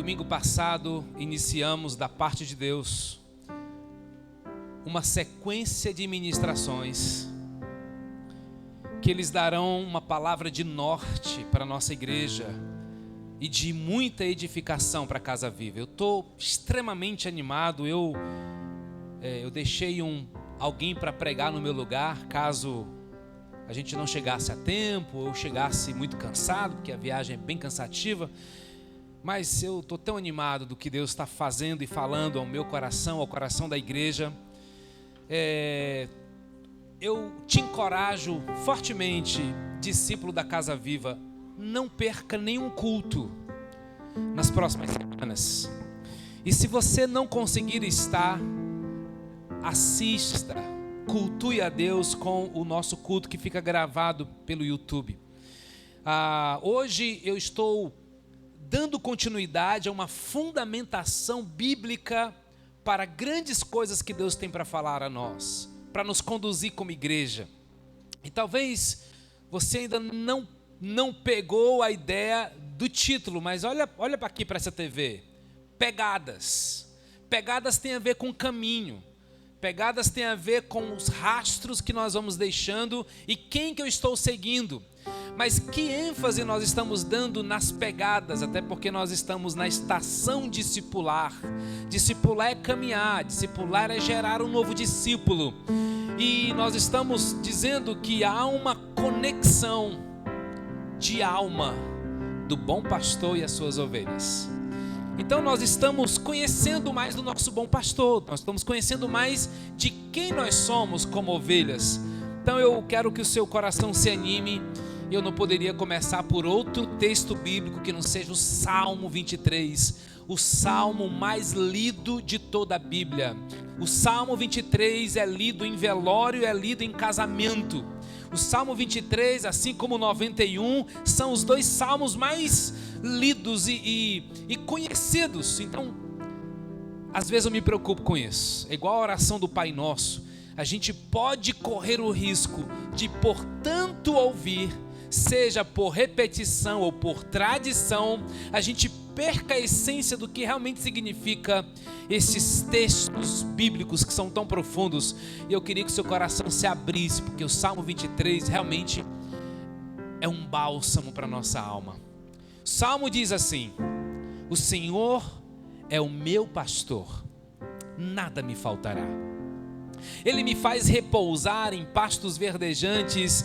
Domingo passado, iniciamos da parte de Deus uma sequência de ministrações que eles darão uma palavra de norte para a nossa igreja e de muita edificação para a Casa Viva. Eu estou extremamente animado. Eu deixei alguém para pregar no meu lugar, caso a gente não chegasse a tempo ou chegasse muito cansado, porque a viagem é bem cansativa. Mas eu estou tão animado do que Deus está fazendo e falando ao meu coração, ao coração da igreja. Eu te encorajo fortemente, discípulo da Casa Viva, não perca nenhum culto nas próximas semanas. E se você não conseguir estar, assista, cultue a Deus com o nosso culto que fica gravado pelo YouTube. Hoje eu estou dando continuidade a uma fundamentação bíblica para grandes coisas que Deus tem para falar a nós, para nos conduzir como igreja. E talvez você ainda não pegou a ideia do título, mas olha aqui para essa TV. Pegadas. Pegadas tem a ver com caminho. Pegadas tem a ver com os rastros que nós vamos deixando e quem que eu estou seguindo. Mas que ênfase nós estamos dando nas pegadas, até porque nós estamos na estação discipular. Discipular é caminhar, discipular é gerar um novo discípulo. E nós estamos dizendo que há uma conexão de alma do bom pastor e as suas ovelhas. Então nós estamos conhecendo mais do nosso bom pastor, nós estamos conhecendo mais de quem nós somos como ovelhas. Então eu quero que o seu coração se anime. Eu não poderia começar por outro texto bíblico que não seja o Salmo 23, o salmo mais lido de toda a Bíblia. O Salmo 23 é lido em velório, é lido em casamento. O Salmo 23, assim como o 91, são os dois salmos mais lidos e conhecidos. Então, às vezes eu me preocupo com isso. É igual a oração do Pai Nosso. A gente pode correr o risco de, por tanto ouvir, seja por repetição ou por tradição, a gente perca a essência do que realmente significa esses textos bíblicos que são tão profundos. E eu queria que o seu coração se abrisse, porque o Salmo 23 realmente é um bálsamo para a nossa alma. O Salmo diz assim: o Senhor é o meu pastor, nada me faltará. Ele me faz repousar em pastos verdejantes,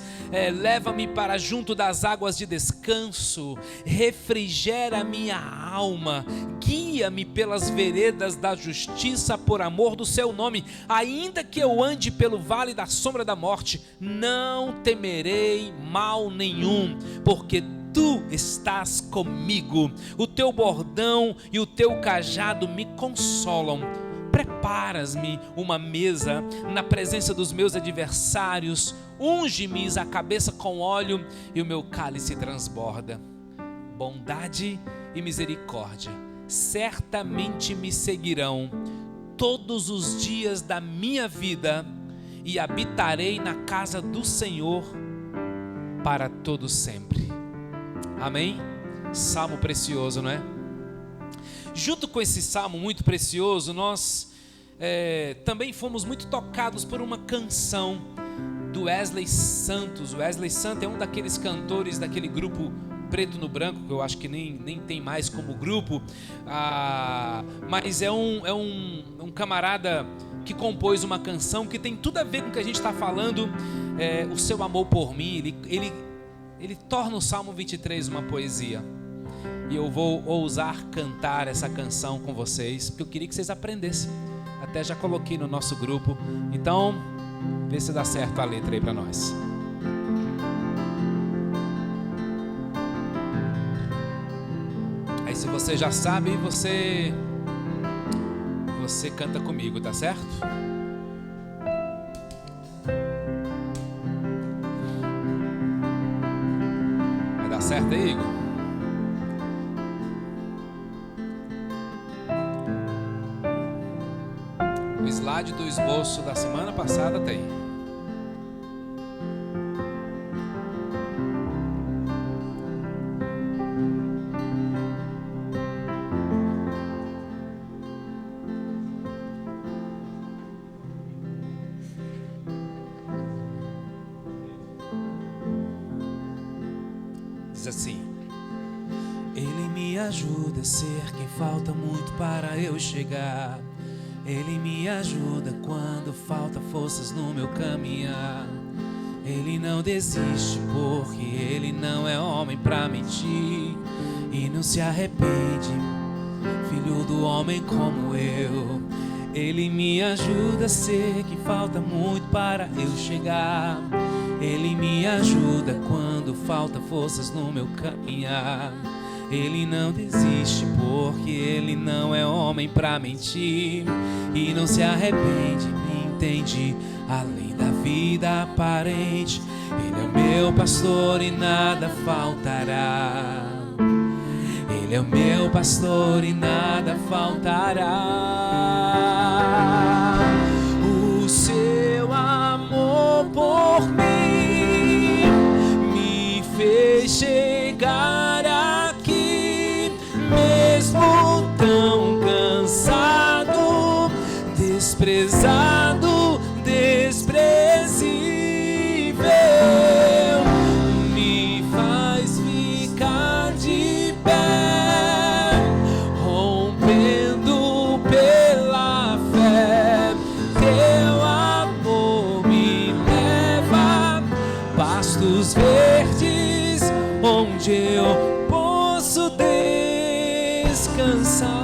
leva-me para junto das águas de descanso, refrigera minha alma, guia-me pelas veredas da justiça por amor do seu nome. Ainda que eu ande pelo vale da sombra da morte, não temerei mal nenhum, porque tu estás comigo, o teu bordão e o teu cajado me consolam. Preparas-me uma mesa na presença dos meus adversários, unge-me a cabeça com óleo e o meu cálice transborda. Bondade e misericórdia certamente me seguirão todos os dias da minha vida e habitarei na casa do Senhor para todo sempre. Amém? Salmo precioso, não é? Junto com esse salmo muito precioso, nós também fomos muito tocados por uma canção do Wesley Santos. O Wesley Santos é um daqueles cantores daquele grupo Preto no Branco, que eu acho que nem tem mais como grupo, mas é um camarada que compôs uma canção que tem tudo a ver com o que a gente está falando, o seu amor por mim. Ele torna o Salmo 23 uma poesia. E eu vou ousar cantar essa canção com vocês, porque eu queria que vocês aprendessem. Até já coloquei no nosso grupo. Então, vê se dá certo a letra aí para nós. Aí se você já sabe, você canta comigo, tá certo? Vai dar certo aí, Igor? O slide do esboço da semana passada tem. diz assim: Ele me ajuda a ser quem falta muito para eu chegar. Ele me ajuda quando falta forças no meu caminhar. Ele não desiste porque ele não é homem pra mentir, e não se arrepende, filho do homem como eu. Ele me ajuda a ser quem falta muito para eu chegar. Ele me ajuda quando falta forças no meu caminhar. Ele não desiste porque ele não é homem pra mentir, e não se arrepende, me entende, além da vida aparente. Ele é o meu pastor e nada faltará. Ele é o meu pastor e nada faltará. O seu amor por mim me fez chegar aqui, mesmo tão cansado, desprezado, desprezível, me faz ficar de pé, rompendo pela fé. Teu amor me leva pastos verdes, onde eu posso descansar.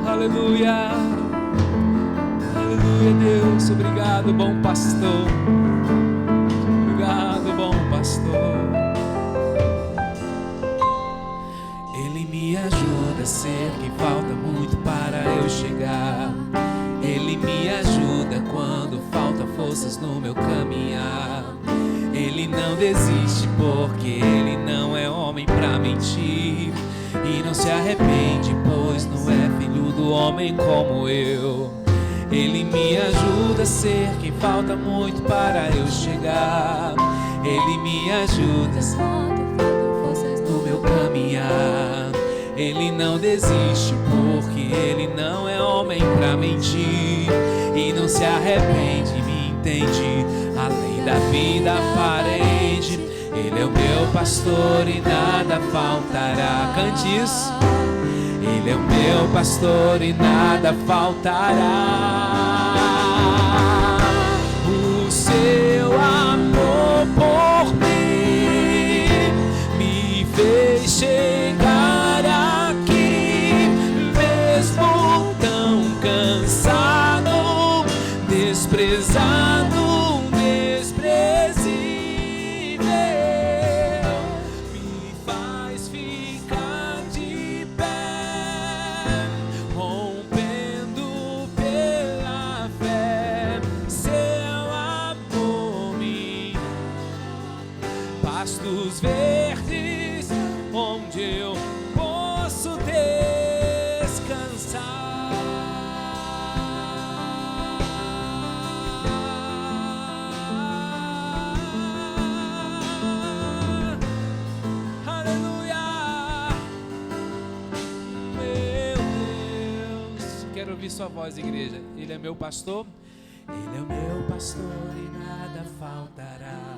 Aleluia, aleluia, Deus, obrigado, bom pastor, obrigado, bom pastor. Ele me ajuda a ser quem falta muito para eu chegar. Ele me ajuda quando falta forças no meu caminhar. Ele não desiste porque ele não é homem pra mentir, e não se arrepende, pois não é filho do homem como eu. Ele me ajuda a ser quem falta muito para eu chegar. Ele me ajuda no meu caminhar. Ele não desiste porque ele não é homem pra mentir, e não se arrepende, me entende, além da vida aparente. Ele é o meu pastor e nada faltará. Cante isso. Ele é o meu pastor e nada faltará. O seu amor por mim me fez chegar aqui, mesmo tão cansado, desprezado, pastos verdes, onde eu posso descansar. Aleluia, meu Deus. Quero ouvir sua voz, igreja. Ele é meu pastor. Ele é o meu pastor e nada faltará.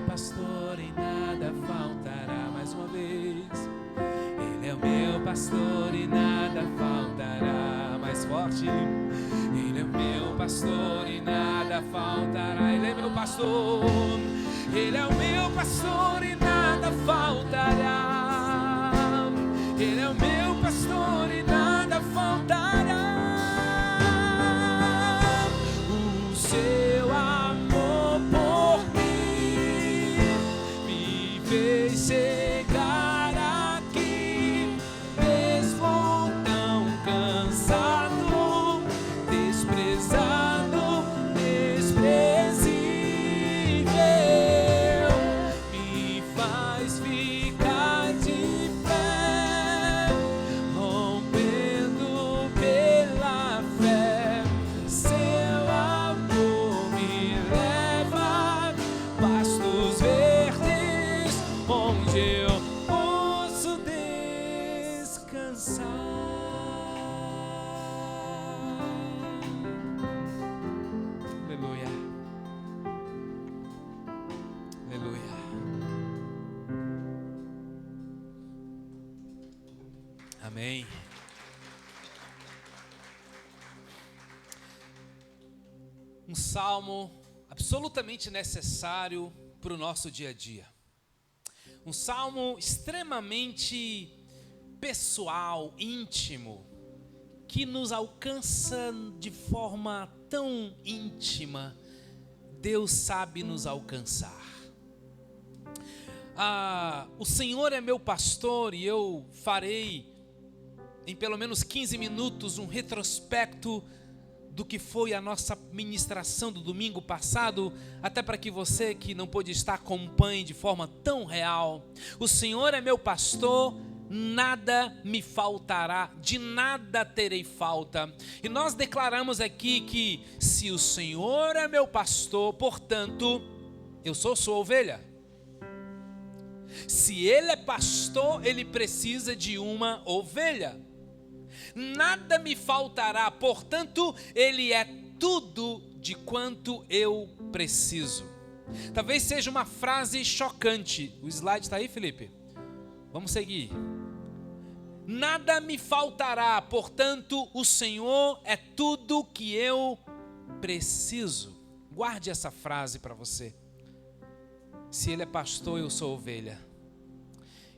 Pastor e nada faltará. Mais uma vez. Ele é o meu pastor e nada faltará. Mais forte. Ele é o meu pastor e nada faltará. Ele é meu pastor. Ele é o meu pastor e nada faltará. Ele é o meu pastor e nada faltará. O seu amor por fez chegar aqui, mesmo tão cansado, desprezado, desprezível, me faz ficar de pé, rompendo pela fé. Seu amor me leva pastos verdes, onde eu posso descansar. Amém. Um salmo absolutamente necessário para o nosso dia a dia. Um salmo extremamente pessoal, íntimo, que nos alcança de forma tão íntima. Deus sabe nos alcançar. O Senhor é meu pastor, e eu farei em pelo menos 15 minutos um retrospecto do que foi a nossa ministração do domingo passado, até para que você que não pôde estar acompanhe de forma tão real. O Senhor é meu pastor, nada me faltará, de nada terei falta. E nós declaramos aqui que se o Senhor é meu pastor, portanto, eu sou sua ovelha. Se Ele é pastor, Ele precisa de uma ovelha. Nada me faltará, portanto, Ele é tudo de quanto eu preciso. Talvez seja uma frase chocante. O slide está aí, Felipe? Vamos seguir. Nada me faltará, portanto, o Senhor é tudo que eu preciso. Guarde essa frase para você. Se Ele é pastor, eu sou ovelha.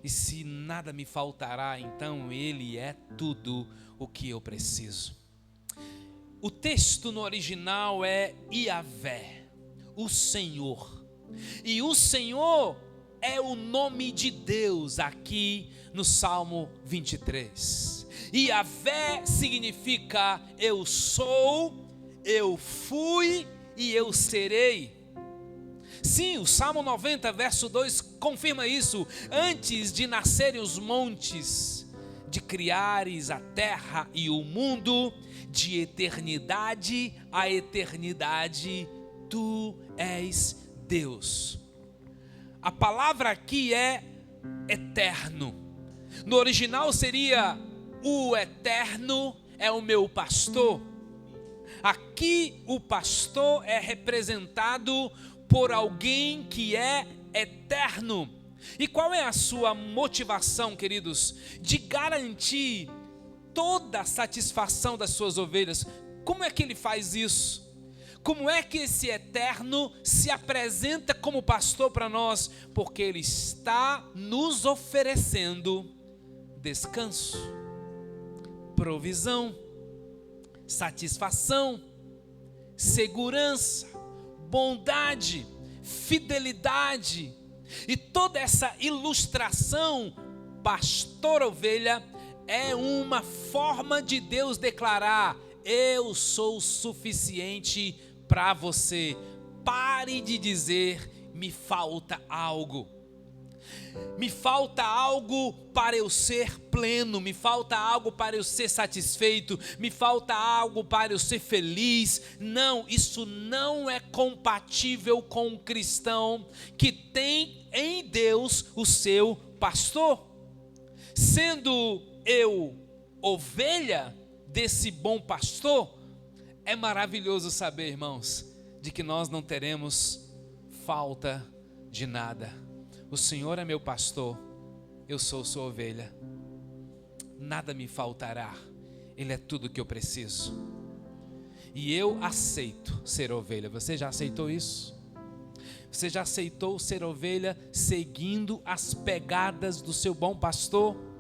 E se nada me faltará, então Ele é tudo o que eu preciso. O texto no original é Iavé, o Senhor. E o Senhor é o nome de Deus aqui no Salmo 23. Iavé significa eu sou, eu fui e eu serei. Sim, o Salmo 90, verso 2 confirma isso. Antes de nascerem os montes, de criares a terra e o mundo, de eternidade a eternidade, tu és Deus. A palavra aqui é eterno. No original seria o eterno é o meu pastor. Aqui o pastor é representado por alguém que é eterno. E qual é a sua motivação, queridos? De garantir toda a satisfação das suas ovelhas. Como é que ele faz isso? Como é que esse eterno se apresenta como pastor para nós? Porque ele está nos oferecendo descanso, provisão, satisfação, segurança, bondade, fidelidade. E toda essa ilustração, pastor ovelha, é uma forma de Deus declarar: eu sou suficiente para você. Pare de dizer, me falta algo. Me falta algo para eu ser pleno, me falta algo para eu ser satisfeito, me falta algo para eu ser feliz. Não, isso não é compatível com um cristão que tem em Deus o seu pastor. Sendo eu ovelha desse bom pastor, é maravilhoso saber, irmãos, de que nós não teremos falta de nada. O Senhor é meu pastor, eu sou sua ovelha, nada me faltará, Ele é tudo que eu preciso. E eu aceito ser ovelha. Você já aceitou isso? Você já aceitou ser ovelha seguindo as pegadas do seu bom pastor?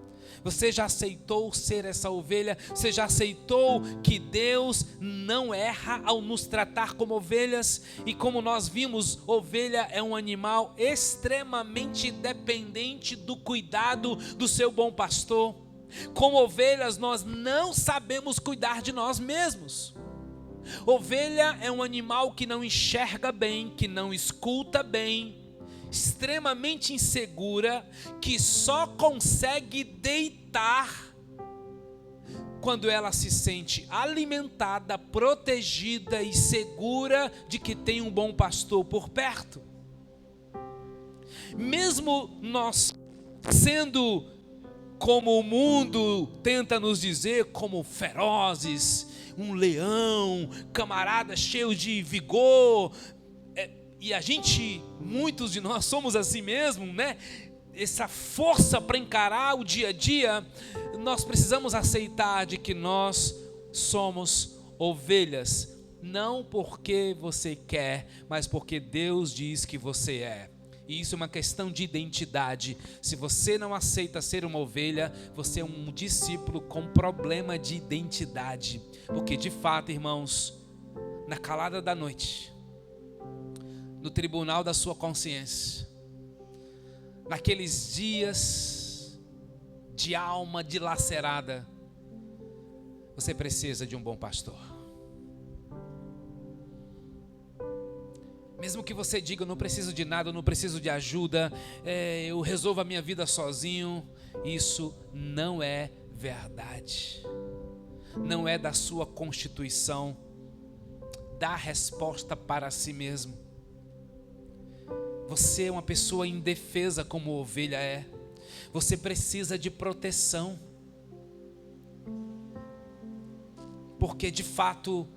Você já aceitou ser essa ovelha? Você já aceitou que Deus não erra ao nos tratar como ovelhas? E como nós vimos, ovelha é um animal extremamente dependente do cuidado do seu bom pastor. Como ovelhas, nós não sabemos cuidar de nós mesmos. Ovelha é um animal que não enxerga bem, que não escuta bem, extremamente insegura, que só consegue deitar quando ela se sente alimentada, protegida e segura de que tem um bom pastor por perto. Mesmo nós sendo, como o mundo tenta nos dizer, como ferozes, um leão, camaradas cheios de vigor, e a gente, muitos de nós somos assim mesmo, né? essa força para encarar o dia a dia, nós precisamos aceitar de que nós somos ovelhas, não porque você quer, mas porque Deus diz que você é. E isso é uma questão de identidade. Se você não aceita ser uma ovelha, você é um discípulo com problema de identidade. Porque de fato, irmãos, na calada da noite, no tribunal da sua consciência, naqueles dias de alma dilacerada, você precisa de um bom pastor. Mesmo que você diga, eu não preciso de nada, eu não preciso de ajuda, eu resolvo a minha vida sozinho, isso não é verdade. Não é da sua constituição dar resposta para si mesmo. Você é uma pessoa indefesa como ovelha é. Você precisa de proteção. Porque de fato,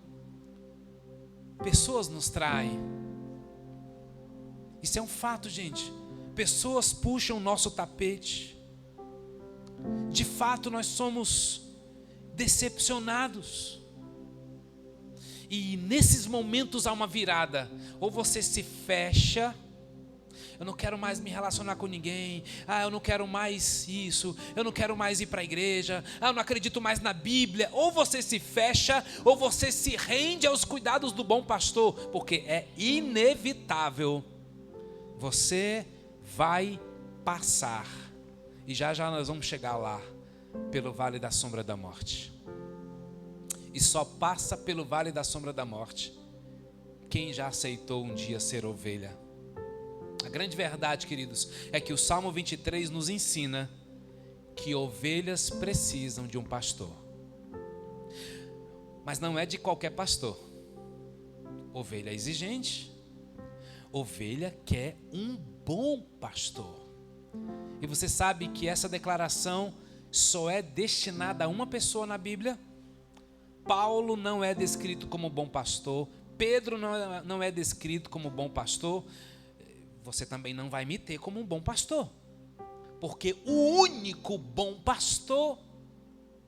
pessoas nos traem. Isso é um fato, gente. Pessoas puxam o nosso tapete. De fato, nós somos decepcionados. E nesses momentos há uma virada. Ou você se fecha. Eu não quero mais me relacionar com ninguém. Eu não quero mais isso. Eu não quero mais ir para a igreja. Eu não acredito mais na Bíblia. Ou você se fecha, ou você se rende aos cuidados do bom pastor. Porque é inevitável. Você vai passar. E já já nós vamos chegar lá. Pelo vale da sombra da morte. E só passa pelo vale da sombra da morte quem já aceitou um dia ser ovelha. A grande verdade, queridos, é que o Salmo 23 nos ensina que ovelhas precisam de um pastor. Mas não é de qualquer pastor. Ovelha exigente. Ovelha quer um bom pastor. E você sabe que essa declaração só é destinada a uma pessoa na Bíblia? Paulo não é descrito como bom pastor. Pedro não é descrito como bom pastor. Você também não vai me ter como um bom pastor. Porque o único bom pastor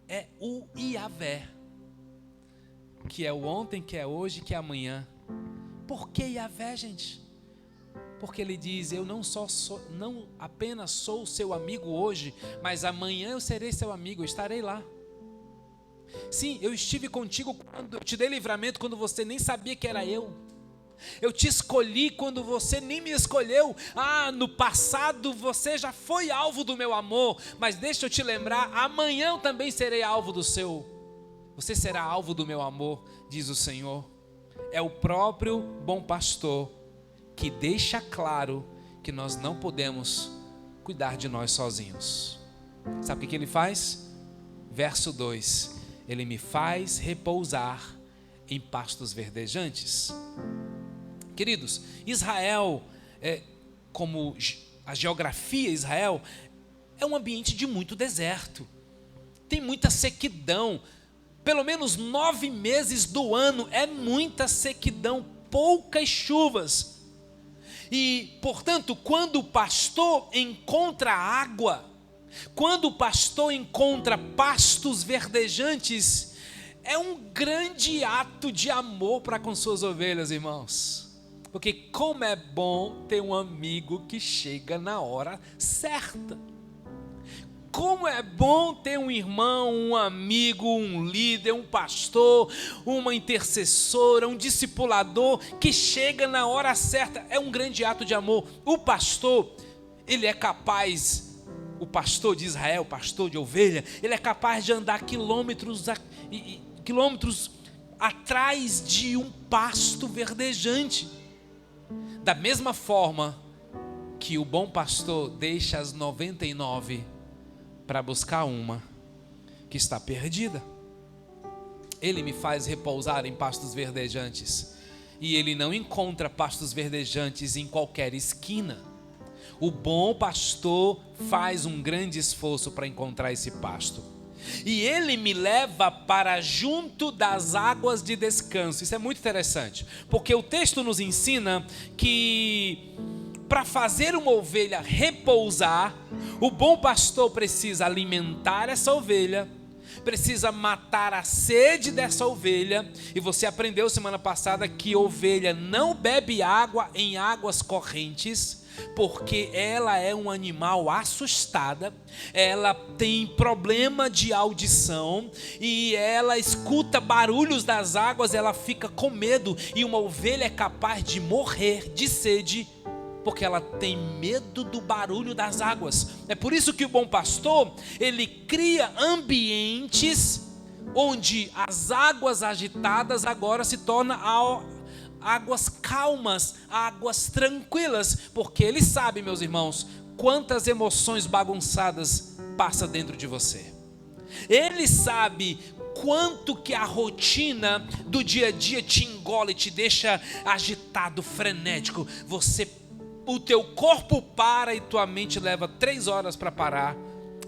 é o Yahvé. Que é o ontem, que é hoje, que é amanhã. Por que Yahvé, gente? Porque ele diz, eu não apenas sou seu amigo hoje, mas amanhã eu serei seu amigo, eu estarei lá. Sim, eu estive contigo quando eu te dei livramento, quando você nem sabia que era eu. Eu te escolhi quando você nem me escolheu. No passado você já foi alvo do meu amor, mas deixa eu te lembrar, amanhã eu também serei alvo do seu. Você será alvo do meu amor, diz o Senhor. É o próprio bom pastor que deixa claro que nós não podemos cuidar de nós sozinhos. Sabe o que ele faz? Verso 2: ele me faz repousar em pastos verdejantes. Queridos, Israel, como a geografia Israel, é um ambiente de muito deserto. Tem muita sequidão. Pelo menos 9 meses do ano é muita sequidão, poucas chuvas. E, portanto, quando o pastor encontra água, quando o pastor encontra pastos verdejantes, é um grande ato de amor para com suas ovelhas, irmãos. Porque como é bom ter um amigo que chega na hora certa. Como é bom ter um irmão, um amigo, um líder, um pastor, uma intercessora, um discipulador que chega na hora certa. É um grande ato de amor. O pastor, ele é capaz, o pastor de Israel, o pastor de ovelha, ele é capaz de andar quilômetros atrás de um pasto verdejante. Da mesma forma que o bom pastor deixa as 99 para buscar uma que está perdida. Ele me faz repousar em pastos verdejantes. E ele não encontra pastos verdejantes em qualquer esquina. O bom pastor faz um grande esforço para encontrar esse pasto. E ele me leva para junto das águas de descanso. Isso é muito interessante, porque o texto nos ensina que para fazer uma ovelha repousar, o bom pastor precisa alimentar essa ovelha, precisa matar a sede dessa ovelha. E você aprendeu semana passada que ovelha não bebe água em águas correntes, porque ela é um animal assustada, ela tem problema de audição e ela escuta barulhos das águas, ela fica com medo, e uma ovelha é capaz de morrer de sede porque ela tem medo do barulho das águas. É por isso que o bom pastor, ele cria ambientes onde as águas agitadas agora se tornam águas calmas, águas tranquilas, porque ele sabe, meus irmãos, quantas emoções bagunçadas passa dentro de você. Ele sabe quanto que a rotina do dia a dia te engole, te deixa agitado, frenético. O teu corpo para e tua mente leva 3 horas para parar.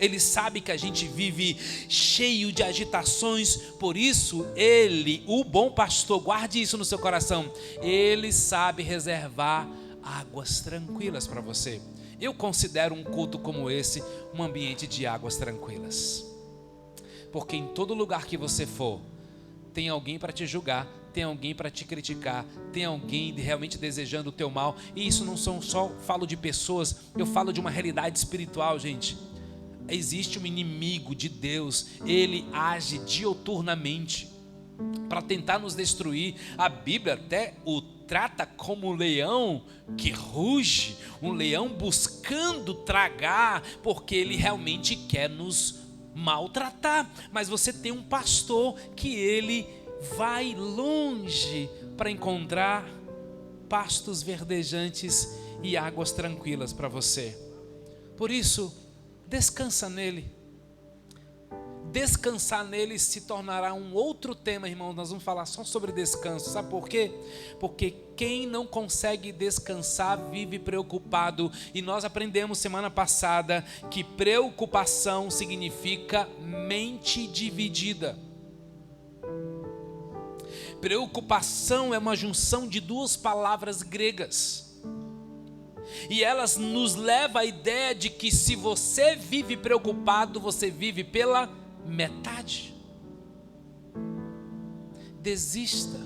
Ele sabe que a gente vive cheio de agitações, por isso ele, o bom pastor, guarde isso no seu coração, ele sabe reservar águas tranquilas para você. Eu considero um culto como esse um ambiente de águas tranquilas, porque em todo lugar que você for, tem alguém para te julgar, tem alguém para te criticar, tem alguém realmente desejando o teu mal. E isso não são só, falo de pessoas, eu falo de uma realidade espiritual, gente. Existe um inimigo de Deus, ele age diuturnamente para tentar nos destruir. A Bíblia até o trata como um leão que ruge, um leão buscando tragar, porque ele realmente quer nos maltratar. Mas você tem um pastor que ele vai longe para encontrar pastos verdejantes e águas tranquilas para você. Por isso, descansa nele. Descansar nele se tornará um outro tema, irmãos. Nós vamos falar só sobre descanso. Sabe por quê? Porque quem não consegue descansar vive preocupado. E nós aprendemos semana passada que preocupação significa mente dividida. Preocupação é uma junção de 2 palavras gregas. E elas nos levam à ideia de que se você vive preocupado, você vive pela metade. Desista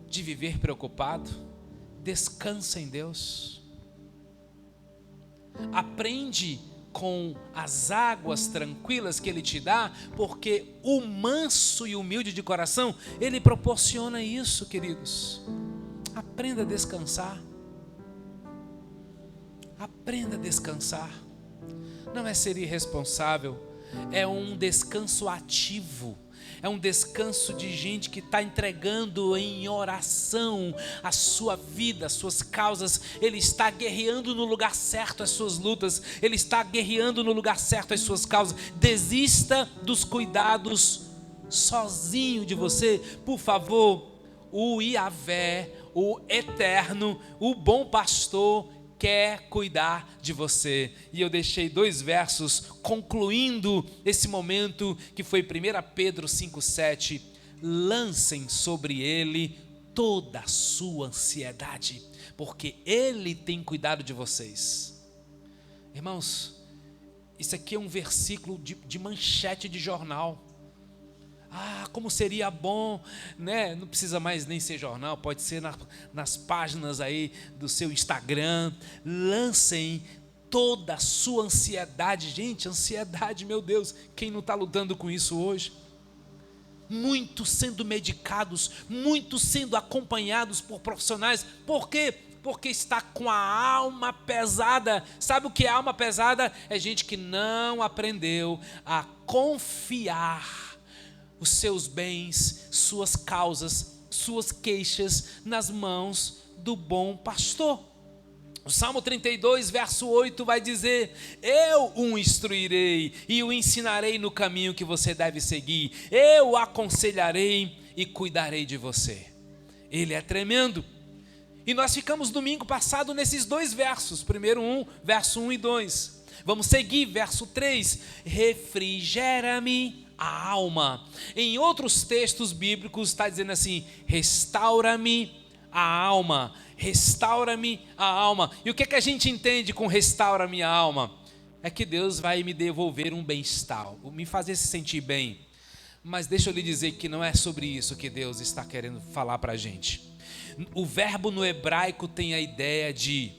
de viver preocupado. Descansa em Deus. Aprende com as águas tranquilas que Ele te dá, porque o manso e humilde de coração, Ele proporciona isso, queridos. Aprenda a descansar. Aprenda a descansar. Não é ser irresponsável, é um descanso ativo. É um descanso de gente que está entregando em oração a sua vida, as suas causas. Ele está guerreando no lugar certo as suas lutas. Ele está guerreando no lugar certo as suas causas. Desista dos cuidados sozinho de você. Por favor, o Yahvé, o Eterno, o bom pastor, quer cuidar de você. E eu deixei 2 versos concluindo esse momento, que foi 1 Pedro 5,7. Lancem sobre ele toda a sua ansiedade, porque ele tem cuidado de vocês. Irmãos, isso aqui é um versículo de manchete de jornal. Como seria bom, né? Não precisa mais nem ser jornal, pode ser nas páginas aí do seu Instagram. Lancem toda a sua ansiedade. Gente, ansiedade, meu Deus, quem não está lutando com isso hoje? Muitos sendo medicados, muitos sendo acompanhados por profissionais. Por quê? Porque está com a alma pesada. Sabe o que é alma pesada? É gente que não aprendeu a confiar os seus bens, suas causas, suas queixas nas mãos do bom pastor. O Salmo 32, verso 8 vai dizer: eu o instruirei e o ensinarei no caminho que você deve seguir. Eu o aconselharei e cuidarei de você. Ele é tremendo. E nós ficamos domingo passado nesses 2 versos. Primeiro verso 1 e 2. Vamos seguir, verso 3. Refrigera-me a alma. Em outros textos bíblicos está dizendo assim: restaura-me a alma. Restaura-me a alma. E o que é que a gente entende com restaura minha alma? É que Deus vai me devolver um bem-estar, me fazer se sentir bem. Mas deixa eu lhe dizer que não é sobre isso que Deus está querendo falar para a gente. O verbo no hebraico tem a ideia de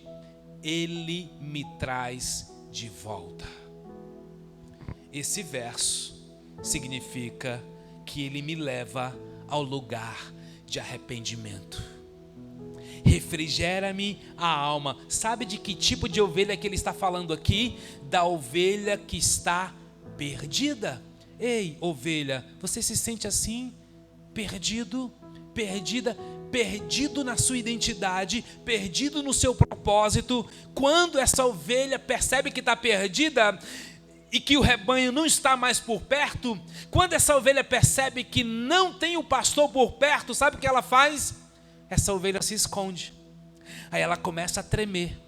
Ele me traz de volta. Esse verso significa que Ele me leva ao lugar de arrependimento. Refrigera-me a alma. Sabe de que tipo de ovelha que ele está falando aqui? Da ovelha que está perdida. Ei, ovelha, você se sente assim? Perdido? Perdida? Perdido na sua identidade, perdido no seu propósito. Quando essa ovelha percebe que está perdida e que o rebanho não está mais por perto, quando essa ovelha percebe que não tem o pastor por perto, sabe o que ela faz? Essa ovelha se esconde. Aí ela começa a tremer,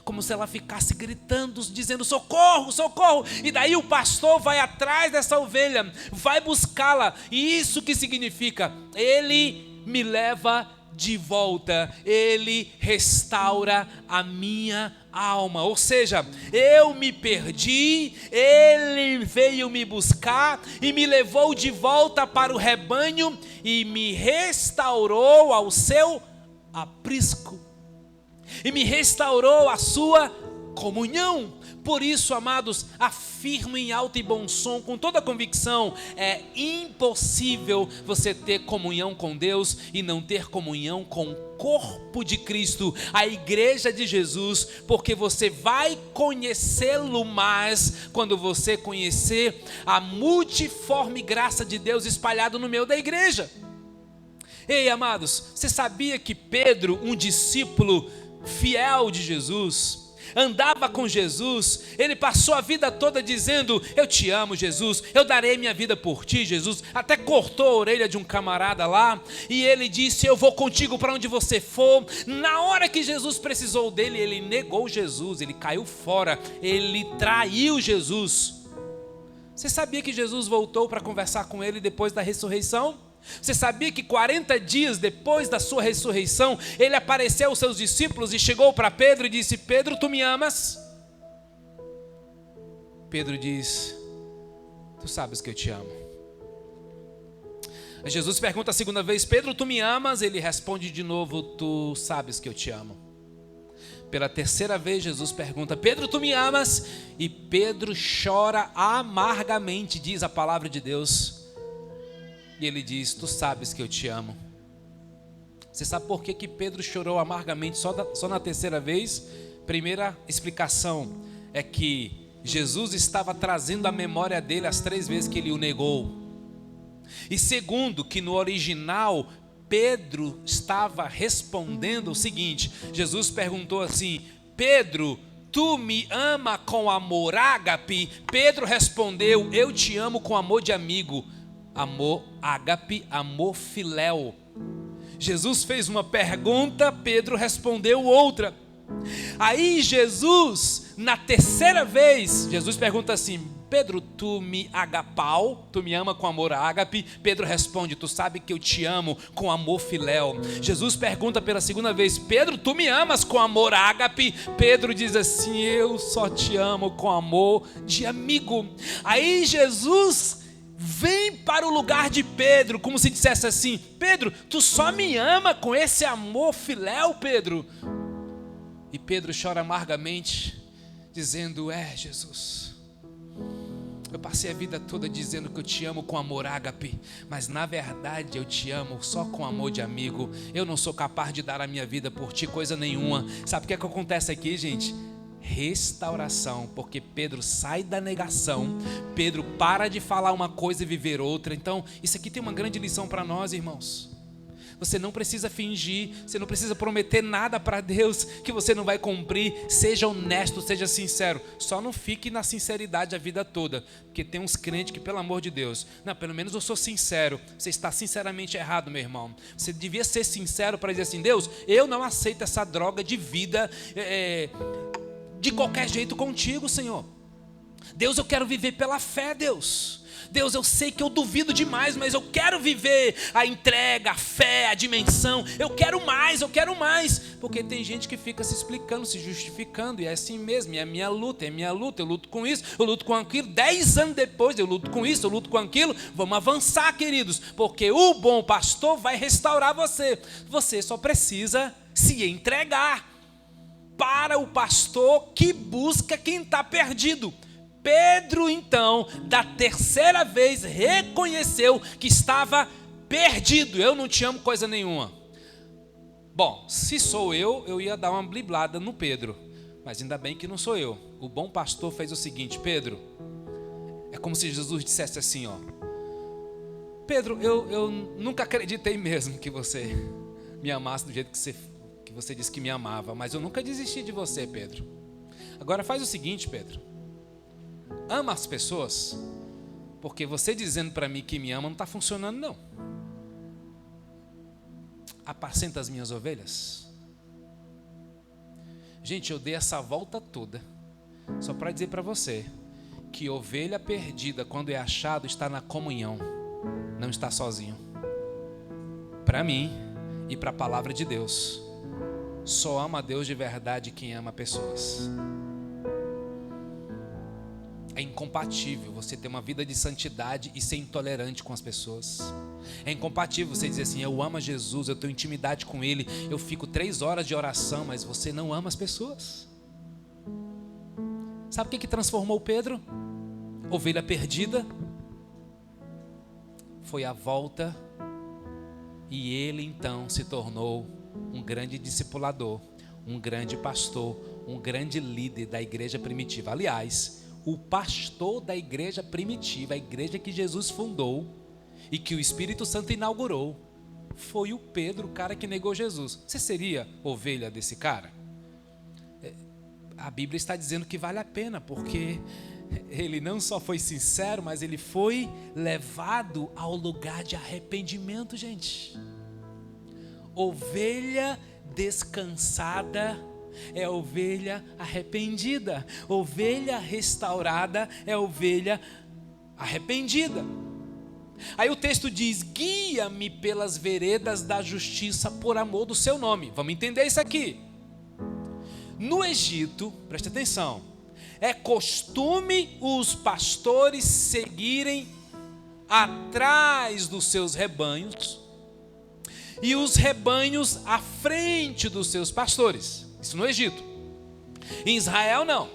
como se ela ficasse gritando, dizendo socorro, socorro. E daí o pastor vai atrás dessa ovelha, vai buscá-la. E isso que significa? Ele me leva de volta, Ele restaura a minha alma. Ou seja, eu me perdi, Ele veio me buscar e me levou de volta para o rebanho e me restaurou ao seu aprisco e me restaurou a sua comunhão. Por isso, amados, afirmo em alto e bom som, com toda a convicção, é impossível você ter comunhão com Deus e não ter comunhão com o corpo de Cristo, a igreja de Jesus, porque você vai conhecê-lo mais quando você conhecer a multiforme graça de Deus espalhada no meio da igreja. Ei, amados, você sabia que Pedro, um discípulo fiel de Jesus, andava com Jesus, ele passou a vida toda dizendo, eu te amo, Jesus, eu darei minha vida por ti, Jesus, até cortou a orelha de um camarada lá, e ele disse, eu vou contigo para onde você for. Na hora que Jesus precisou dele, ele negou Jesus, ele caiu fora, ele traiu Jesus. Você sabia que Jesus voltou para conversar com ele depois da ressurreição? Você sabia que 40 dias depois da sua ressurreição, ele apareceu aos seus discípulos e chegou para Pedro e disse, Pedro, tu me amas? Pedro diz, tu sabes que eu te amo. Jesus pergunta a segunda vez, Pedro, tu me amas? Ele responde de novo, tu sabes que eu te amo. Pela terceira vez, Jesus pergunta, Pedro, tu me amas? E Pedro chora amargamente, diz a palavra de Deus. E ele diz, tu sabes que eu te amo. Você sabe por que Pedro chorou amargamente só na terceira vez? Primeira explicação é que Jesus estava trazendo à memória dele as 3 vezes que ele o negou. E segundo, que no original Pedro estava respondendo o seguinte, Jesus perguntou assim, Pedro, tu me ama com amor ágape? Pedro respondeu, eu te amo com amor de amigo. Amor ágape, amor filéu. Jesus fez uma pergunta, Pedro respondeu outra. Aí Jesus, na terceira vez, Jesus pergunta assim, Pedro, tu me agapau, tu me ama com amor ágape? Pedro responde, tu sabe que eu te amo com amor filéu. Jesus pergunta pela segunda vez, Pedro, tu me amas com amor ágape? Pedro diz assim, eu só te amo com amor de amigo. Aí Jesus vem para o lugar de Pedro, como se dissesse assim, Pedro, tu só me ama com esse amor filéu, Pedro? E Pedro chora amargamente, dizendo, Jesus, eu passei a vida toda dizendo que eu te amo com amor ágape, mas na verdade eu te amo só com amor de amigo, eu não sou capaz de dar a minha vida por ti, coisa nenhuma. Sabe o que acontece aqui, gente? Restauração, porque Pedro sai da negação, Pedro para de falar uma coisa e viver outra. Então isso aqui tem uma grande lição para nós, irmãos. Você não precisa fingir, você não precisa prometer nada para Deus que você não vai cumprir. Seja honesto, seja sincero. Só não fique na sinceridade a vida toda, porque tem uns crentes que, pelo amor de Deus, não, pelo menos eu sou sincero. Você está sinceramente errado, meu irmão. Você devia ser sincero para dizer assim, Deus, eu não aceito essa droga de vida de qualquer jeito contigo, Senhor. Deus, eu quero viver pela fé, Deus. Deus, eu sei que eu duvido demais, mas eu quero viver a entrega, a fé, a dimensão. Eu quero mais. Porque tem gente que fica se explicando, se justificando, e é assim mesmo, e é minha luta, eu luto com isso, eu luto com aquilo. 10 anos depois, eu luto com isso, eu luto com aquilo. Vamos avançar, queridos, porque o bom pastor vai restaurar você. Você só precisa se entregar para o pastor que busca quem está perdido. Pedro, então, da terceira vez, reconheceu que estava perdido. Eu não te amo coisa nenhuma. Bom, se sou eu ia dar uma bliblada no Pedro. Mas ainda bem que não sou eu. O bom pastor fez o seguinte: Pedro, é como se Jesus dissesse assim, ó: Pedro, eu nunca acreditei mesmo que você me amasse do jeito que você disse que me amava. Mas eu nunca desisti de você, Pedro. Agora faz o seguinte, Pedro. Ama as pessoas, porque você dizendo para mim que me ama não está funcionando, não. Apacenta as minhas ovelhas. Gente, eu dei essa volta toda só para dizer para você que ovelha perdida, quando é achado, está na comunhão, não está sozinho. Para mim e para a palavra de Deus, só ama a Deus de verdade quem ama pessoas. É incompatível você ter uma vida de santidade e ser intolerante com as pessoas. É incompatível você dizer assim: eu amo a Jesus, eu tenho intimidade com Ele, eu fico 3 horas de oração, mas você não ama as pessoas. Sabe o que transformou Pedro? Ovelha perdida. Foi a volta, e ele então se tornou um grande discipulador, um grande pastor, um grande líder da igreja primitiva. Aliás, o pastor da igreja primitiva, a igreja que Jesus fundou e que o Espírito Santo inaugurou, foi o Pedro, o cara que negou Jesus. Você seria ovelha desse cara? A Bíblia está dizendo que vale a pena, porque ele não só foi sincero, mas ele foi levado ao lugar de arrependimento, gente. Ovelha descansada é ovelha arrependida. Ovelha restaurada é ovelha arrependida. Aí o texto diz: guia-me pelas veredas da justiça por amor do seu nome. Vamos entender isso aqui. No Egito, preste atenção, é costume os pastores seguirem atrás dos seus rebanhos e os rebanhos à frente dos seus pastores. Isso no Egito. Em Israel não.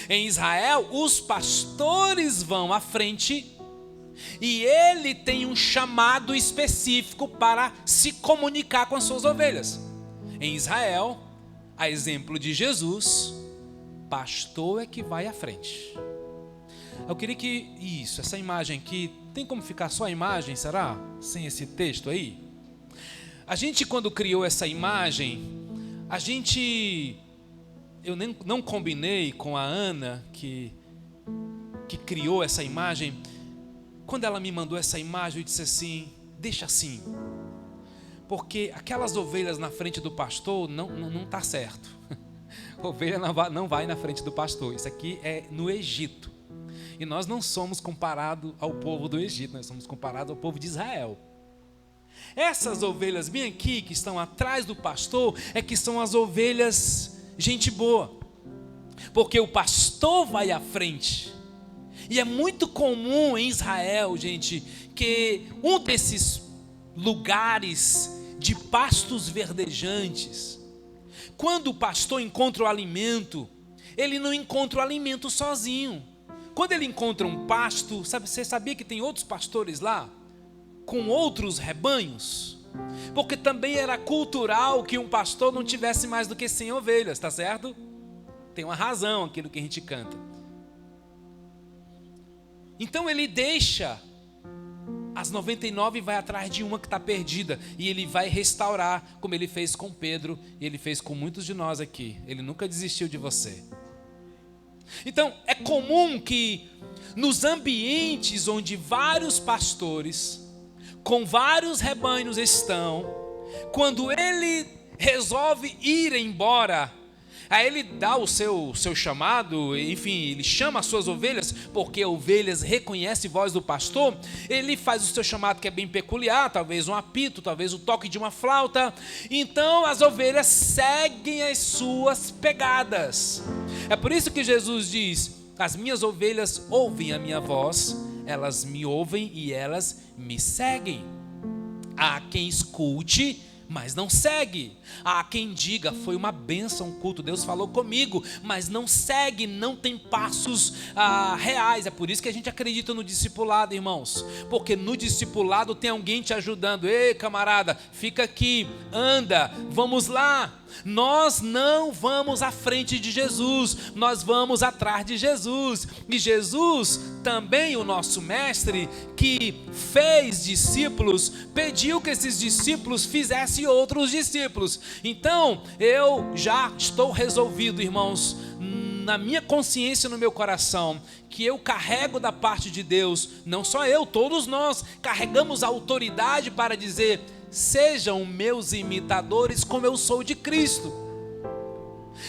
Em Israel os pastores vão à frente e ele tem um chamado específico para se comunicar com as suas ovelhas. Em Israel, a exemplo de Jesus, pastor é que vai à frente. Eu queria que essa imagem aqui, tem como ficar só a imagem, será? Sem esse texto aí? A gente, quando criou essa imagem, eu não combinei com a Ana, que criou essa imagem. Quando ela me mandou essa imagem, eu disse assim: deixa assim, porque aquelas ovelhas na frente do pastor não está certo. Ovelha não vai na frente do pastor. Isso aqui é no Egito, e nós não somos comparados ao povo do Egito, nós somos comparados ao povo de Israel. Essas ovelhas bem aqui, que estão atrás do pastor, é que são as ovelhas gente boa, porque o pastor vai à frente. E é muito comum em Israel, gente, que um desses lugares de pastos verdejantes, quando o pastor encontra o alimento, ele não encontra o alimento sozinho. Quando ele encontra um pasto, você sabia que tem outros pastores lá? Com outros rebanhos, porque também era cultural que um pastor não tivesse mais do que 100 ovelhas, tá certo? Tem uma razão aquilo que a gente canta. Então ele deixa as 99 e vai atrás de uma que está perdida, e ele vai restaurar, como ele fez com Pedro, e ele fez com muitos de nós aqui. Ele nunca desistiu de você. Então é comum que nos ambientes onde vários pastores com vários rebanhos estão, quando ele resolve ir embora, Aí ele dá o seu chamado, enfim, ele chama as suas ovelhas, porque ovelhas reconhecem a voz do pastor. Ele faz o seu chamado, que é bem peculiar, talvez um apito, talvez o toque de uma flauta. Então as ovelhas seguem as suas pegadas. É por isso que Jesus diz: as minhas ovelhas ouvem a minha voz, elas me ouvem e elas me seguem. Há quem escute, mas não segue. Há quem diga: foi uma bênção o culto, Deus falou comigo, mas não segue, não tem passos reais. É por isso que a gente acredita no discipulado, irmãos, porque no discipulado tem alguém te ajudando. Ei, camarada, fica aqui, anda, vamos lá. Nós não vamos à frente de Jesus, nós vamos atrás de Jesus. E Jesus também, o nosso mestre, que fez discípulos, pediu que esses discípulos fizessem outros discípulos. Então, eu já estou resolvido, irmãos, na minha consciência, no meu coração, que eu carrego da parte de Deus. Não só eu, todos nós carregamos a autoridade para dizer: sejam meus imitadores como eu sou de Cristo.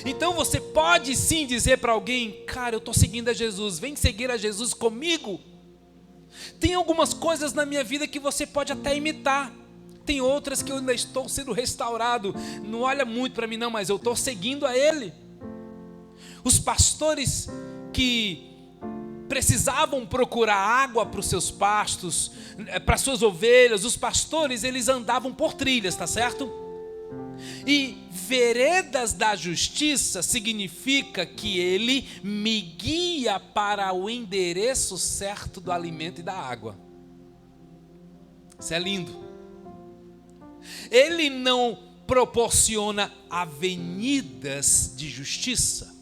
Então você pode sim dizer para alguém: cara, eu estou seguindo a Jesus, vem seguir a Jesus comigo. Tem algumas coisas na minha vida que você pode até imitar, tem outras que eu ainda estou sendo restaurado. Não olha muito para mim não, mas eu estou seguindo a Ele. Os pastores que precisavam procurar água para os seus pastos, para as suas ovelhas, os pastores, eles andavam por trilhas, tá certo? E veredas da justiça significa que ele me guia para o endereço certo do alimento e da água. Isso é lindo. Ele não proporciona avenidas de justiça,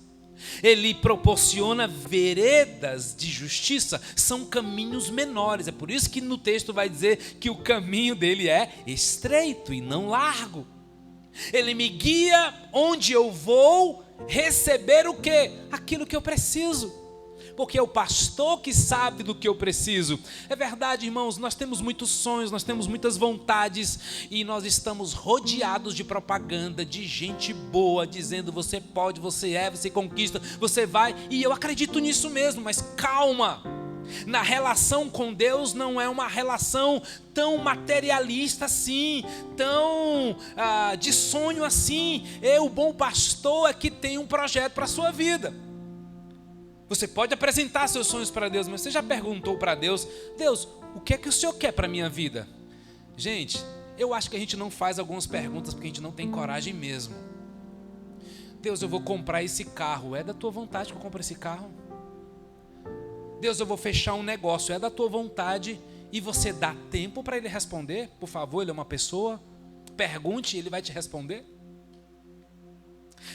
ele proporciona veredas de justiça, são caminhos menores. É por isso que no texto vai dizer que o caminho dele é estreito e não largo. Ele me guia onde eu vou receber o quê? Aquilo que eu preciso, porque é o pastor que sabe do que eu preciso. É verdade, irmãos, nós temos muitos sonhos, nós temos muitas vontades, e nós estamos rodeados de propaganda, de gente boa, dizendo: você pode, você é, você conquista, você vai, e eu acredito nisso mesmo, mas calma. Na relação com Deus não é uma relação tão materialista assim, tão de sonho assim. O bom pastor é que tem um projeto para a sua vida. Você pode apresentar seus sonhos para Deus, mas você já perguntou para Deus: Deus, o que é que o Senhor quer para a minha vida? Gente, eu acho que a gente não faz algumas perguntas porque a gente não tem coragem mesmo. Deus, eu vou comprar esse carro, é da tua vontade que eu compre esse carro? Deus, eu vou fechar um negócio, é da tua vontade? E você dá tempo para ele responder? Por favor, ele é uma pessoa, pergunte e ele vai te responder.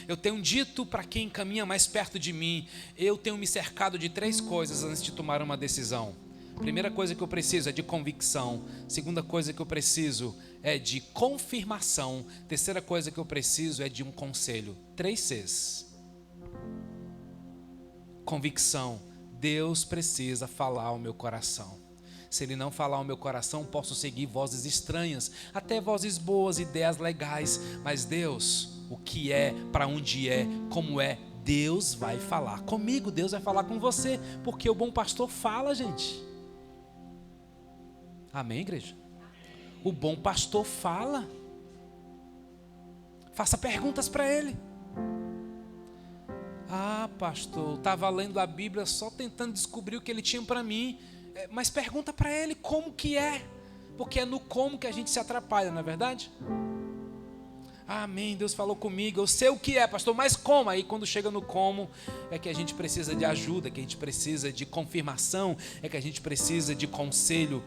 Eu tenho dito para quem caminha mais perto de mim: eu tenho me cercado de 3 coisas antes de tomar uma decisão. Primeira coisa que eu preciso é de convicção. Segunda coisa que eu preciso é de confirmação. Terceira coisa que eu preciso é de um conselho. 3 Cs. Convicção. Deus precisa falar ao meu coração. Se Ele não falar ao meu coração, posso seguir vozes estranhas, até vozes boas, ideias legais, mas Deus, o que é, para onde é, como é, Deus vai falar comigo, Deus vai falar com você, porque o bom pastor fala, gente. Amém, igreja? O bom pastor fala. Faça perguntas para ele. Ah, pastor, estava lendo a Bíblia só tentando descobrir o que ele tinha para mim. Mas pergunta para ele como que é, porque é no como que a gente se atrapalha, não é verdade? Amém, Deus falou comigo, eu sei o que é, pastor, mas como? Aí quando chega no como, é que a gente precisa de ajuda, que a gente precisa de confirmação, é que a gente precisa de conselho.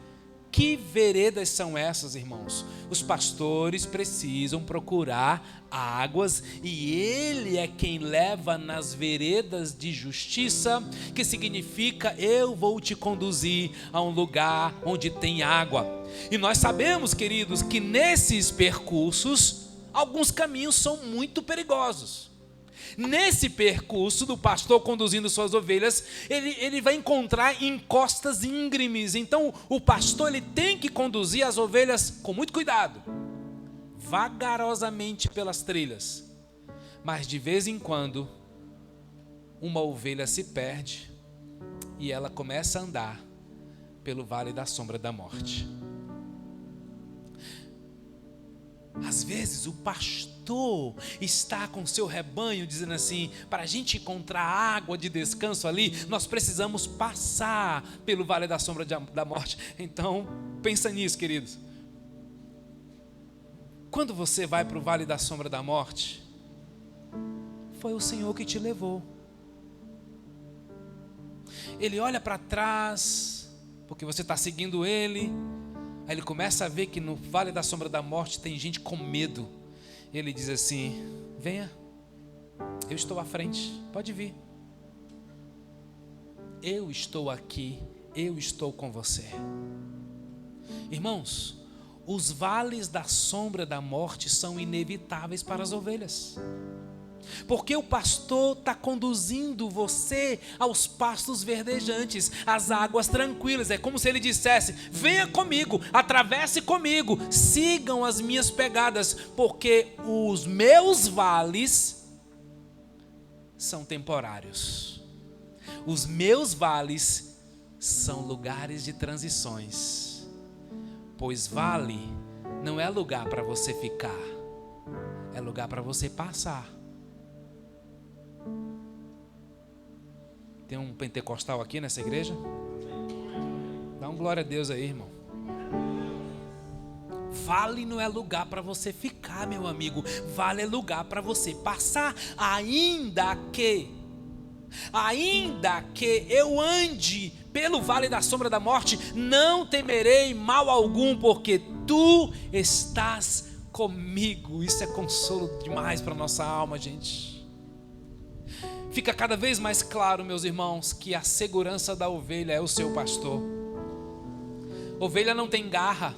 Que veredas são essas, irmãos? Os pastores precisam procurar águas, e Ele é quem leva nas veredas de justiça, que significa: eu vou te conduzir a um lugar onde tem água. E nós sabemos, queridos, que nesses percursos, alguns caminhos são muito perigosos. Nesse percurso do pastor conduzindo suas ovelhas, ele vai encontrar encostas íngremes. Então o pastor ele tem que conduzir as ovelhas com muito cuidado, vagarosamente pelas trilhas. Mas de vez em quando, uma ovelha se perde e ela começa a andar pelo vale da sombra da morte. Às vezes o pastor está com seu rebanho dizendo assim: para a gente encontrar água de descanso ali, nós precisamos passar pelo vale da sombra da morte. Então, pensa nisso, queridos. Quando você vai para o vale da sombra da morte, foi o Senhor que te levou. Ele olha para trás, porque você está seguindo Ele. Aí ele começa a ver que no vale da sombra da morte tem gente com medo. Ele diz assim: venha, eu estou à frente, pode vir. Eu estou aqui, eu estou com você. Irmãos, os vales da sombra da morte são inevitáveis para as ovelhas. Porque o pastor está conduzindo você aos pastos verdejantes, às águas tranquilas. É como se ele dissesse: venha comigo, atravesse comigo, sigam as minhas pegadas, porque os meus vales são temporários. Os meus vales são lugares de transições. Pois vale não é lugar para você ficar, é lugar para você passar. Tem um pentecostal aqui nessa igreja? Dá um glória a Deus aí, irmão. Vale não é lugar para você ficar, meu amigo. Vale é lugar para você passar. Ainda que eu ande pelo vale da sombra da morte, não temerei mal algum, porque tu estás comigo. Isso é consolo demais para nossa alma, gente. Fica cada vez mais claro, meus irmãos, que a segurança da ovelha é o seu pastor. Ovelha não tem garra,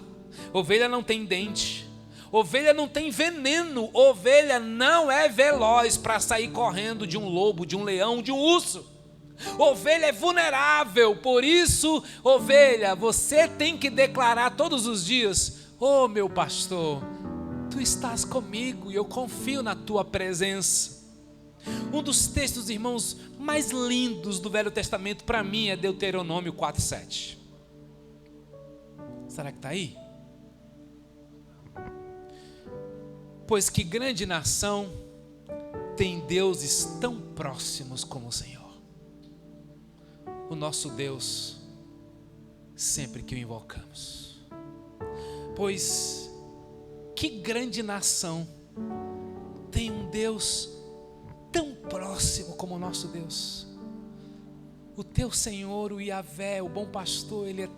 ovelha não tem dente, ovelha não tem veneno, ovelha não é veloz para sair correndo de um lobo, de um leão, de um urso. Ovelha é vulnerável, por isso, ovelha, você tem que declarar todos os dias: oh meu pastor, tu estás comigo e eu confio na tua presença. Um dos textos, irmãos, mais lindos do Velho Testamento para mim é Deuteronômio 4:7. Será que está aí? Pois que grande nação tem deuses tão próximos como o Senhor. O nosso Deus, sempre que o invocamos. Pois que grande nação tem um Deus tão próximo como o nosso Deus. O teu Senhor, o Yahvé, o bom pastor, Ele é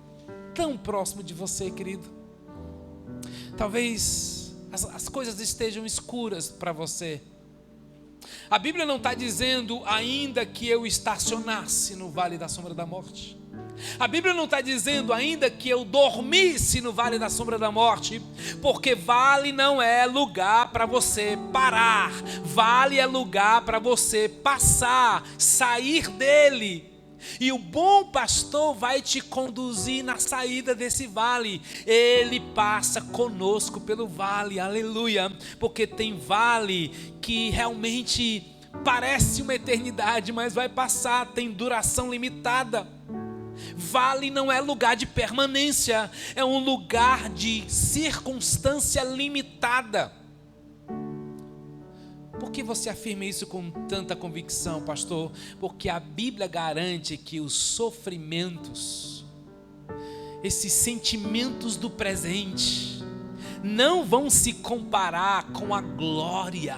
tão próximo de você, querido. Talvez as coisas estejam escuras para você. A Bíblia não está dizendo ainda que eu estacionasse no vale da sombra da morte. A Bíblia não está dizendo ainda que eu dormisse no vale da sombra da morte, porque vale não é lugar para você parar, vale é lugar para você passar, sair dele. E o bom pastor vai te conduzir na saída desse vale. Ele passa conosco pelo vale, aleluia, porque tem vale que realmente parece uma eternidade, mas vai passar, tem duração limitada. Vale não é lugar de permanência, é um lugar de circunstância limitada. Por que você afirma isso com tanta convicção, pastor? Porque a Bíblia garante que os sofrimentos, esses sentimentos do presente, não vão se comparar com a glória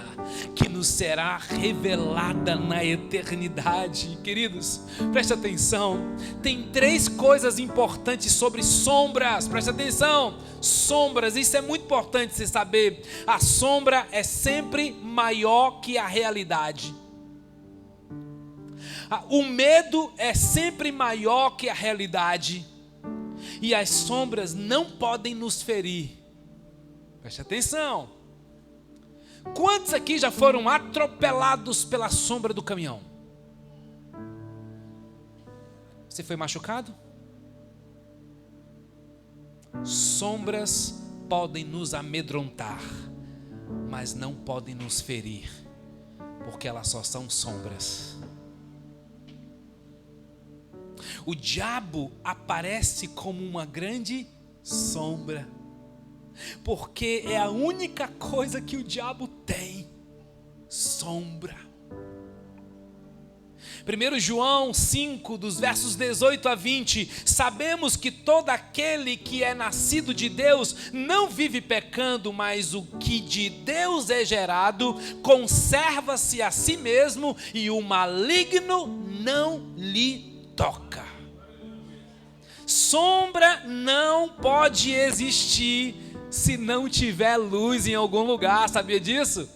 que nos será revelada na eternidade. Queridos, preste atenção, tem 3 coisas importantes sobre sombras, preste atenção, sombras, isso é muito importante você saber. A sombra é sempre maior que a realidade. O medo é sempre maior que a realidade, e as sombras não podem nos ferir. Preste atenção. Quantos aqui já foram atropelados pela sombra do caminhão? Você foi machucado? Sombras podem nos amedrontar, mas não podem nos ferir. porque elas só são sombras. O diabo aparece como uma grande sombra, porque é a única coisa que o diabo tem: sombra. 1 João 5, dos versos 18 a 20, sabemos que todo aquele que é nascido de Deus não vive pecando, mas o que de Deus é gerado conserva-se a si mesmo e o maligno não lhe toca. Sombra não pode existir se não tiver luz em algum lugar, sabia disso?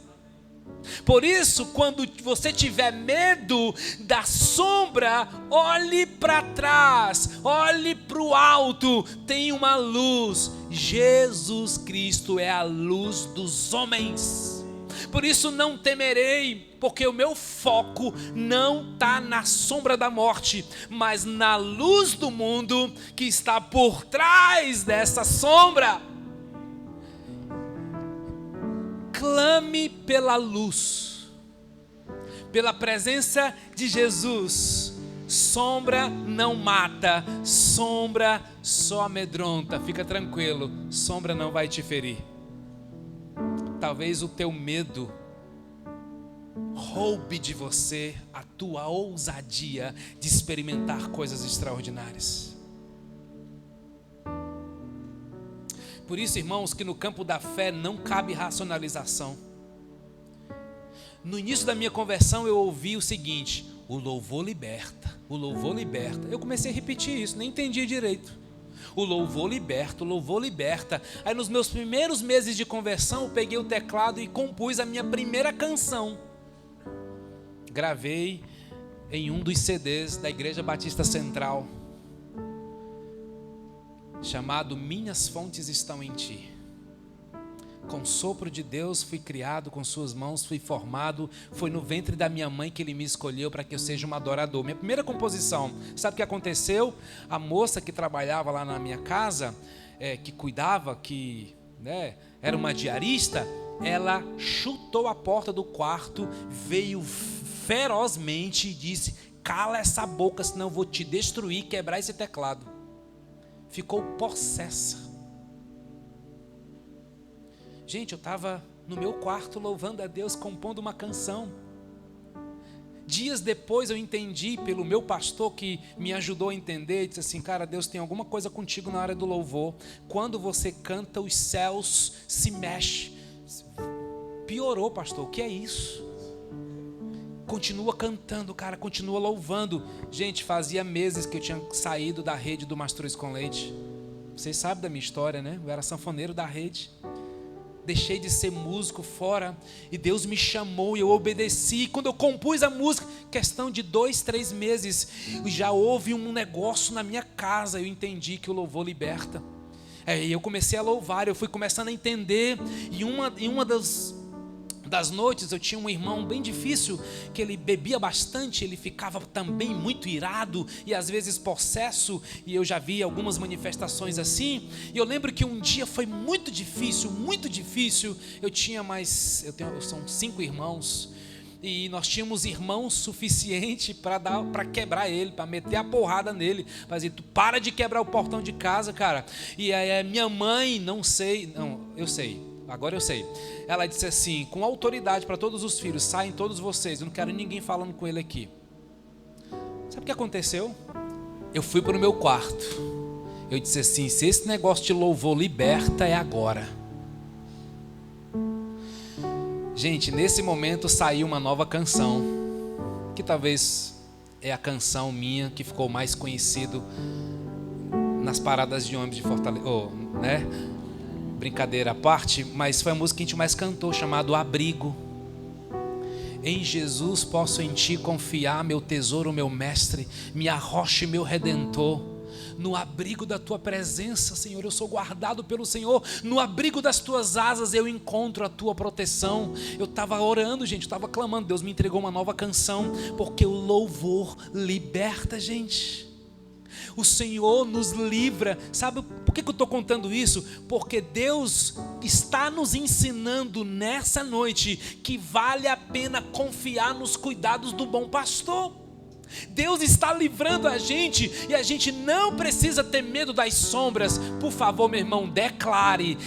Por isso, quando você tiver medo da sombra, olhe para trás, olhe para o alto, tem uma luz. Jesus Cristo é a luz dos homens. Por isso não temerei, porque o meu foco não está na sombra da morte, mas na luz do mundo que está por trás dessa sombra. Clame pela luz, pela presença de Jesus. Sombra não mata, sombra só amedronta. Fica tranquilo, sombra não vai te ferir. Talvez o teu medo roube de você a tua ousadia de experimentar coisas extraordinárias. Por isso, irmãos, que no campo da fé não cabe racionalização. No início da minha conversão eu ouvi o seguinte: o louvor liberta, o louvor liberta. Eu comecei a repetir isso, nem entendi direito. O louvor liberta, o louvor liberta. Aí nos meus primeiros meses de conversão eu peguei o teclado e compus a minha primeira canção. Gravei em um dos CDs da Igreja Batista Central, chamado Minhas Fontes Estão em Ti. Com o sopro de Deus fui criado, com suas mãos fui formado. Foi no ventre da minha mãe que Ele me escolheu para que eu seja um adorador. Minha primeira composição, sabe o que aconteceu? A moça que trabalhava lá na minha casa, que cuidava, que era uma diarista, ela chutou a porta do quarto, veio ferozmente e disse: cala essa boca, senão eu vou te destruir, quebrar esse teclado. Ficou possessa. Gente, eu estava no meu quarto louvando a Deus, compondo uma canção. Dias depois eu entendi pelo meu pastor, que me ajudou a entender, disse assim: cara, Deus tem alguma coisa contigo na hora do louvor. Quando você canta, os céus se mexem. Piorou, pastor, o que é isso? Continua cantando, cara, continua louvando. Gente, fazia meses que eu tinha saído da rede do Mastruz com Leite. Vocês sabem da minha história, né? Eu era sanfoneiro da rede. Deixei de ser músico fora e Deus me chamou e eu obedeci. Quando eu compus a música, questão de 2, 3 meses, já houve um negócio na minha casa. Eu entendi que o louvor liberta. E eu comecei a louvar, eu fui começando a entender. E uma das noites eu tinha um irmão bem difícil, que ele bebia bastante, ele ficava também muito irado e às vezes possesso, e eu já vi algumas manifestações assim. E eu lembro que um dia foi muito difícil. São 5 irmãos, e nós tínhamos irmãos suficiente para quebrar ele, para meter a porrada nele, para dizer: tu para de quebrar o portão de casa, cara. E aí minha mãe, agora eu sei. Ela disse assim, com autoridade para todos os filhos: saem todos vocês, eu não quero ninguém falando com ele aqui. Sabe o que aconteceu? Eu fui para o meu quarto. Eu disse assim: se esse negócio de louvor liberta, é agora. Gente, nesse momento saiu uma nova canção, que talvez é a canção minha que ficou mais conhecido nas paradas de ônibus de Fortaleza, né? Brincadeira à parte, mas foi a música que a gente mais cantou, chamado Abrigo. Em Jesus posso em Ti confiar, meu tesouro, meu mestre, minha rocha e meu redentor. No abrigo da Tua presença, Senhor, eu sou guardado pelo Senhor. No abrigo das Tuas asas eu encontro a Tua proteção. Eu estava orando, gente, eu estava clamando. Deus me entregou uma nova canção, porque o louvor liberta, gente. O Senhor nos livra. Sabe por que eu estou contando isso? Porque Deus está nos ensinando nessa noite que vale a pena confiar nos cuidados do bom pastor. Deus está livrando a gente e a gente não precisa ter medo das sombras. Por favor, meu irmão, declare.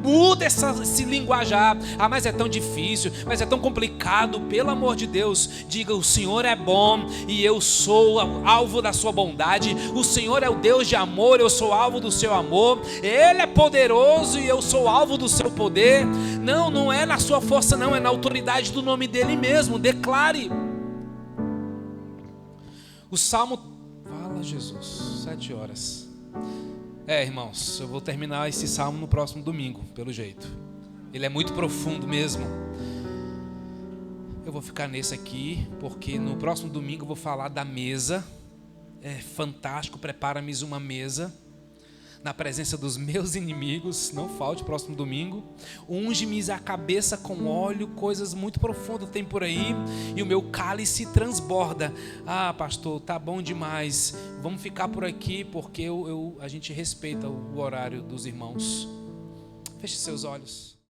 Muda esse linguajar. Mas é tão difícil, mas é tão complicado. Pelo amor de Deus, diga: o Senhor é bom e eu sou alvo da sua bondade. O Senhor é o Deus de amor, eu sou alvo do seu amor. Ele é poderoso e eu sou alvo do seu poder. Não é na sua força, não, é na autoridade do nome dele mesmo. Declare. O Salmo... Fala, Jesus, 7 horas. Irmãos, eu vou terminar esse salmo no próximo domingo, pelo jeito. Ele é muito profundo mesmo. Eu vou ficar nesse aqui, porque no próximo domingo eu vou falar da mesa. É fantástico, prepara-me uma mesa na presença dos meus inimigos. Não falte, próximo domingo. Unge-me a cabeça com óleo. Coisas muito profundas tem por aí. E o meu cálice transborda. Pastor, tá bom demais. Vamos ficar por aqui, porque a gente respeita o horário dos irmãos. Feche seus olhos.